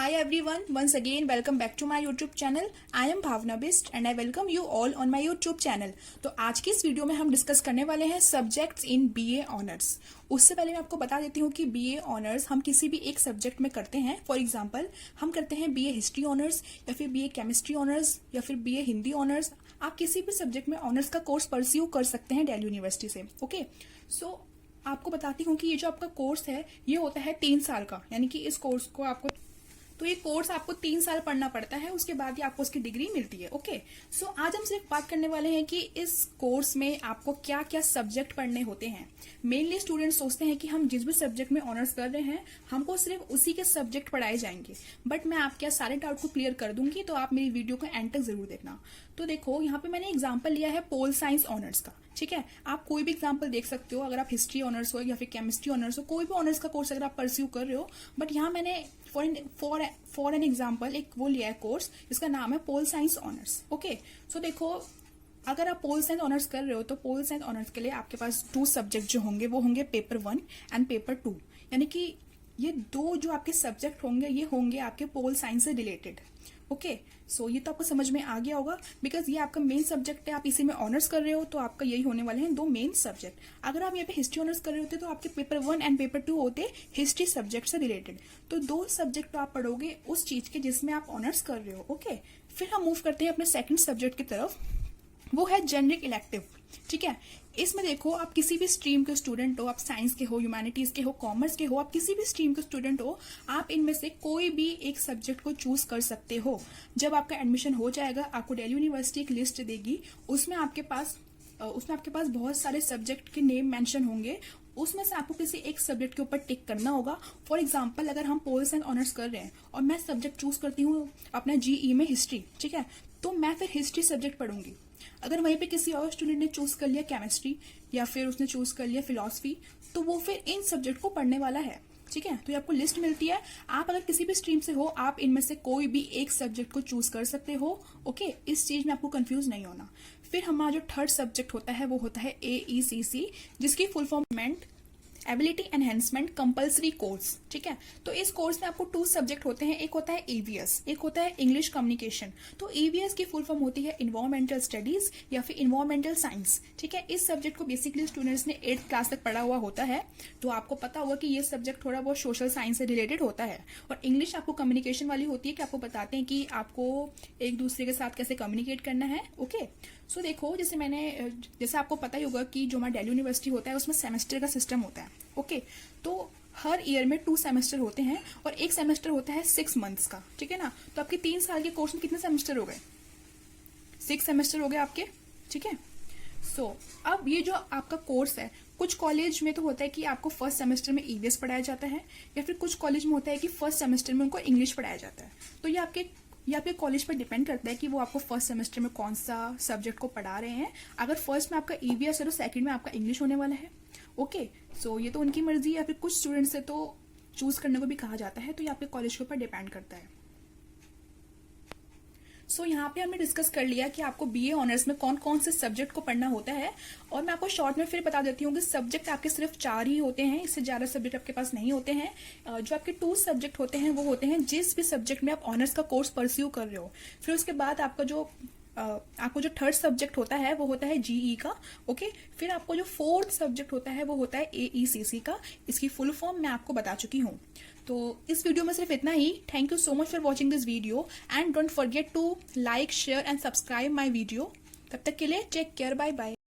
Hi everyone, once again welcome back to my YouTube channel. I am Bhavna Bist and I welcome you all on my YouTube channel. तो आज की इस video में हम discuss करने वाले हैं सब्जेक्ट्स इन बीए ऑनर्स। उससे पहले मैं आपको बता देती हूँ कि बीए ऑनर्स हम किसी भी एक सब्जेक्ट में करते हैं। फॉर एग्जांपल हम करते हैं बीए हिस्ट्री ऑनर्स या फिर बीए केमिस्ट्री ऑनर्स या फिर बीए हिंदी ऑनर्स। आप किसी भी सब्जेक्ट में ऑनर्स का कोर्स परस्यू कर सकते हैं दिल्ली यूनिवर्सिटी से। ओके, सो आपको बताती हूँ कि ये जो आपका कोर्स है ये होता है 3 साल का, यानी कि इस कोर्स को आपको ये कोर्स आपको 3 साल पढ़ना पड़ता है, उसके बाद ही आपको उसकी डिग्री मिलती है। ओके, सो आज हम सिर्फ बात करने वाले हैं कि इस कोर्स में आपको क्या क्या सब्जेक्ट पढ़ने होते हैं। मेनली स्टूडेंट्स सोचते हैं कि हम जिस भी सब्जेक्ट में ऑनर्स कर रहे हैं हमको सिर्फ उसी के सब्जेक्ट पढ़ाए जाएंगे, बट मैं आपके सारे डाउट को क्लियर कर दूंगी, तो आप मेरी वीडियो को एंड तक जरूर देखना। तो देखो, यहाँ पे मैंने एग्जाम्पल लिया है पोल साइंस ऑनर्स का। ठीक है, आप कोई भी एग्जाम्पल देख सकते हो, अगर आप हिस्ट्री ऑनर्स हो या फिर केमिस्ट्री ऑनर्स हो, कोई भी ऑनर्स का कोर्स अगर आप परस्यू कर रहे हो। बट यहाँ मैंने फॉर एन एग्जाम्पल एक वो लिया है कोर्स जिसका नाम है पोल साइंस ऑनर्स। ओके, सो देखो, अगर आप पोल साइंस ऑनर्स कर रहे हो तो पोल साइंस ऑनर्स के लिए आपके पास 2 सब्जेक्ट जो होंगे वो होंगे पेपर 1 एंड पेपर 2, यानी कि ये 2 जो आपके सब्जेक्ट होंगे ये होंगे आपके पोल साइंस से रिलेटेड। ओके, सो ये तो आपको समझ में आ गया होगा, बिकॉज ये आपका मेन सब्जेक्ट है। आप इसी में ऑनर्स कर रहे हो तो आपका यही होने वाले हैं 2 मेन सब्जेक्ट। अगर आप यहाँ पे हिस्ट्री ऑनर्स कर रहे होते तो आपके पेपर 1 एंड पेपर 2 होते हिस्ट्री सब्जेक्ट से रिलेटेड। तो 2 सब्जेक्ट आप पढ़ोगे उस चीज के जिसमें आप ऑनर्स कर रहे हो। ओके, फिर हम मूव करते हैं अपने सेकंड सब्जेक्ट की तरफ, वो है जेनरिक इलेक्टिव। ठीक है, इसमें देखो, आप किसी भी स्ट्रीम के स्टूडेंट हो, आप साइंस के हो, ह्यूमैनिटीज के हो, कॉमर्स के हो, आप किसी भी स्ट्रीम के स्टूडेंट हो, आप इनमें से कोई भी एक सब्जेक्ट को चूज कर सकते हो। जब आपका एडमिशन हो जाएगा आपको दिल्ली यूनिवर्सिटी एक लिस्ट देगी, उसमें आपके पास बहुत सारे सब्जेक्ट के नेम मेंशन होंगे। उसमें से आपको किसी एक सब्जेक्ट के ऊपर टिक करना होगा। फॉर एग्जाम्पल, अगर हम पोल साइंस ऑनर्स कर रहे हैं और मैं सब्जेक्ट चूज करती हूँ अपना जीई में हिस्ट्री, ठीक है, तो मैं फिर हिस्ट्री सब्जेक्ट पढ़ूंगी। अगर वहीं पे किसी और स्टूडेंट ने चूज कर लिया केमिस्ट्री या फिर उसने चूज कर लिया फिलॉसफी, तो वो फिर इन सब्जेक्ट को पढ़ने वाला है। ठीक है, तो ये आपको लिस्ट मिलती है। आप अगर किसी भी स्ट्रीम से हो आप इनमें से कोई भी एक सब्जेक्ट को चूज कर सकते हो। ओके, इस चीज में आपको कंफ्यूज नहीं होना। फिर हमारा जो थर्ड सब्जेक्ट होता है वो होता है AECC, जिसकी full form ability enhancement compulsory course. ठीक है, तो इस कोर्स में आपको 2 सब्जेक्ट होते हैं, एक होता है EVS, एक होता है इंग्लिश कम्युनिकेशन। तो EVS की फुल फॉर्म होती है इन्वायरमेंटल स्टडीज या फिर इन्वायरमेंटल साइंस। ठीक है, इस सब्जेक्ट को बेसिकली स्टूडेंट्स ने 8th क्लास तक पढ़ा हुआ होता है, तो आपको पता होगा कि ये सब्जेक्ट थोड़ा बहुत सोशल साइंस से रिलेटेड होता है। और इंग्लिश आपको कम्युनिकेशन वाली होती है कि आपको बताते हैं कि आपको एक दूसरे के साथ कैसे कम्युनिकेट करना है। ओके, सो देखो, जैसे आपको पता ही होगा कि जो हमारा दिल्ली यूनिवर्सिटी होता है उसमें सेमेस्टर का सिस्टम होता है। ओके, तो हर ईयर में 2 सेमेस्टर होते हैं और एक सेमेस्टर होता है 6 मंथ्स का। ठीक है ना, तो आपके 3 साल के कोर्स में कितने सेमेस्टर हो गए? 6 सेमेस्टर हो गए आपके। ठीक है, सो अब ये जो आपका कोर्स है, कुछ कॉलेज में तो होता है कि आपको फर्स्ट सेमेस्टर में EVS पढ़ाया जाता है, या फिर कुछ कॉलेज में होता है कि फर्स्ट सेमेस्टर में उनको इंग्लिश पढ़ाया जाता है। तो ये आपके कॉलेज पर डिपेंड करता है कि वो आपको फर्स्ट सेमेस्टर में कौन सा सब्जेक्ट को पढ़ा रहे हैं। अगर फर्स्ट में आपका EVS है तो सेकंड में आपका इंग्लिश होने वाला है। ओके, सो ये तो उनकी मर्जी है, या फिर कुछ स्टूडेंट्स से तो चूज करने को भी कहा जाता है, तो ये आपके कॉलेज के ऊपर डिपेंड करता है। सो यहाँ पे हमने डिस्कस कर लिया कि आपको बीए ऑनर्स में कौन कौन से सब्जेक्ट को पढ़ना होता है। और मैं आपको शॉर्ट में फिर बता देती हूँ कि सब्जेक्ट आपके सिर्फ 4 ही होते हैं, इससे ज्यादा सब्जेक्ट आपके पास नहीं होते हैं। जो आपके 2 सब्जेक्ट होते हैं वो होते हैं जिस भी सब्जेक्ट में आप ऑनर्स का कोर्स परस्यू कर रहे हो। फिर उसके बाद आपको जो थर्ड सब्जेक्ट होता है वो होता है जीई का। ओके, फिर आपको जो 4th सब्जेक्ट होता है वो होता है AECC का। इसकी फुल फॉर्म मैं आपको बता चुकी हूँ। तो इस वीडियो में सिर्फ इतना ही। Thank you so much for watching this video and don't forget to like, share and subscribe my video. तब तक के लिए टेक केयर, बाय बाय।